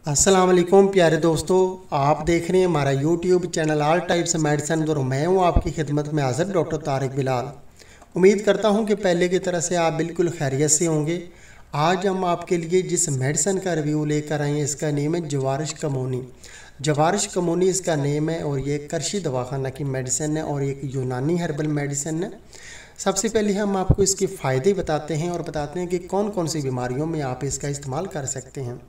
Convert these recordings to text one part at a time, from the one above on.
अस्सलाम वालेकुम प्यारे दोस्तों, आप देख रहे हैं हमारा YouTube channel all types medicine और मैं हूं आपकी खिदमत में हाज़िर डॉक्टर तारिक बिलाल। उम्मीद करता हूं कि पहले की तरह से आप बिल्कुल खैरियत से होंगे। आज हम आपके लिए जिस मेडिसिन का रिव्यू लेकर आए हैं इसका नेम है जवारिश कमोनी। जवारिश कमोनी इसका नेम है और ये करशी दवाखाना की मेडिसिन है और एक यूनानी हर्बल मेडिसिन है। सबसे पहले हम आपको इसके फ़ायदे बताते हैं और बताते हैं कि कौन कौन सी बीमारियों में आप इसका इस्तेमाल कर सकते हैं।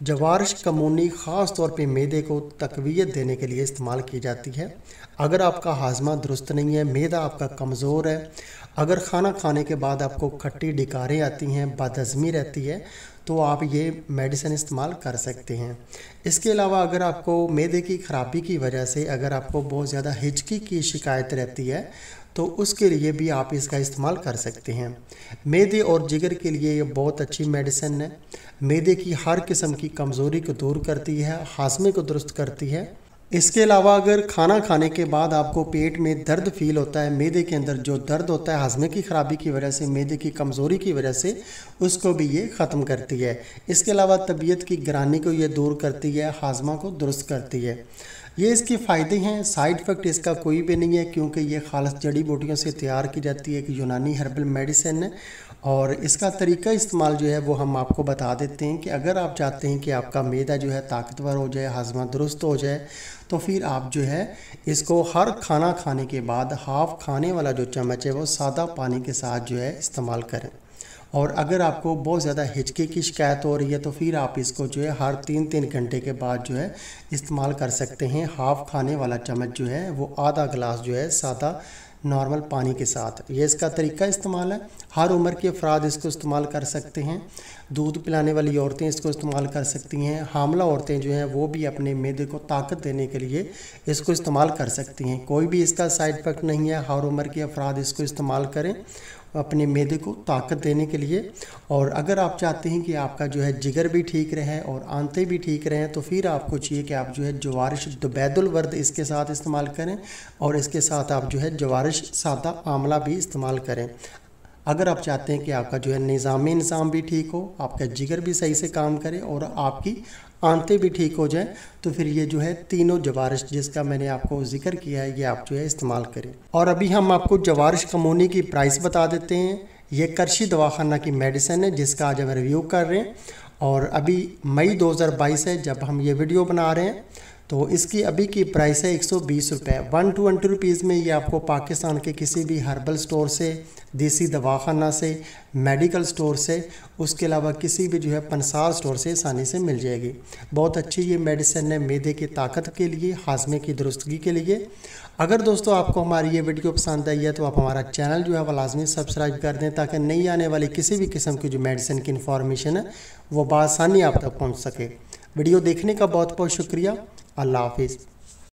जवारिश कमोनी ख़ास तौर पे मैदे को तक़वियत देने के लिए इस्तेमाल की जाती है। अगर आपका हाजमा दुरुस्त नहीं है, मैदा आपका कमज़ोर है, अगर खाना खाने के बाद आपको खट्टी डिकारें आती हैं, बदहज़मी रहती है, तो आप ये मेडिसिन इस्तेमाल कर सकते हैं। इसके अलावा अगर आपको मैदे की ख़राबी की वजह से अगर आपको बहुत ज़्यादा हिचकी की शिकायत रहती है तो उसके लिए भी आप इसका इस्तेमाल कर सकते हैं। मैदे और जिगर के लिए ये बहुत अच्छी मेडिसिन है। मैदे की हर किस्म की कमज़ोरी को दूर करती है, हाजमे को दुरुस्त करती है। इसके अलावा अगर खाना खाने के बाद आपको पेट में दर्द फील होता है, मैदे के अंदर जो दर्द होता है हाजमे की ख़राबी की वजह से, मैदे की कमज़ोरी की वजह से, उसको भी ये ख़त्म करती है। इसके अलावा तबीयत की गिरानी को ये दूर करती है, हाजमा को दुरुस्त करती है। ये इसके फ़ायदे हैं। साइड इफ़ेक्ट इसका कोई भी नहीं है क्योंकि ये खालिस जड़ी बूटियों से तैयार की जाती है। एक यूनानी हर्बल मेडिसिन है और इसका तरीका इस्तेमाल जो है वो हम आपको बता देते हैं कि अगर आप चाहते हैं कि आपका मैदा जो है ताकतवर हो जाए, हाजमा दुरुस्त हो जाए, तो फिर आप जो है इसको हर खाना खाने के बाद हाफ़ खाने वाला जो चम्मच है वो सादा पानी के साथ जो है इस्तेमाल करें। और अगर आपको बहुत ज़्यादा हिचके की शिकायत हो रही है तो फिर आप इसको जो है हर 3-3 घंटे के बाद जो है इस्तेमाल कर सकते हैं। हाफ़ खाने वाला चम्मच जो है वो आधा गिलास जो है सादा नॉर्मल पानी के साथ, ये इसका तरीका इस्तेमाल है। हर उम्र के अफराद इसको इस्तेमाल कर सकते हैं। दूध पिलाने वाली औरतें इसको इस्तेमाल कर सकती हैं। हामला औरतें जो हैं वो भी अपने मैदे को ताकत देने के लिए इसको इस्तेमाल कर सकती हैं। कोई भी इसका साइड इफ़ेक्ट नहीं है। हर उम्र के अफराद इसको इस्तेमाल करें अपने मैदे को ताकत देने के लिए। और अगर आप चाहते हैं कि आपका जो है जिगर भी ठीक रहे और आंतें भी ठीक रहें तो फिर आपको चाहिए कि आप जो है जवारिश दुबैदुल वर्द इसके साथ इस्तेमाल करें और इसके साथ आप जो है जवारिश सादा आंवला भी इस्तेमाल करें। अगर आप चाहते हैं कि आपका जो है निज़ाम भी ठीक हो, आपका जिगर भी सही से काम करे और आपकी आंतें भी ठीक हो जाए, तो फिर ये जो है तीनों जवारिश जिसका मैंने आपको जिक्र किया है ये आप जो है इस्तेमाल करें। और अभी हम आपको जवारिश कमोनी की प्राइस बता देते हैं। ये करशी दवाखाना की मेडिसिन है जिसका आज हम रिव्यू कर रहे हैं और अभी मई 2022 है जब हम ये वीडियो बना रहे हैं। तो इसकी अभी की प्राइस है 120 रुपये। 120 रुपीज़ में ये आपको पाकिस्तान के किसी भी हर्बल स्टोर से, देसी दवाखाना से, मेडिकल स्टोर से, उसके अलावा किसी भी जो है पंसार स्टोर से आसानी से मिल जाएगी। बहुत अच्छी ये मेडिसिन है मैदे की ताकत के लिए, हाजमे की दुरुस्तगी के लिए। अगर दोस्तों आपको हमारी ये वीडियो पसंद आई है तो आप हमारा चैनल जो है वो लाजमी सब्सक्राइब कर दें ताकि नई आने वाली किसी भी किस्म की जो मेडिसिन की इन्फॉर्मेशन है वो बआसानी आप तक पहुँच सके। वीडियो देखने का बहुत बहुत शुक्रिया। अल्लाह हाफिज़।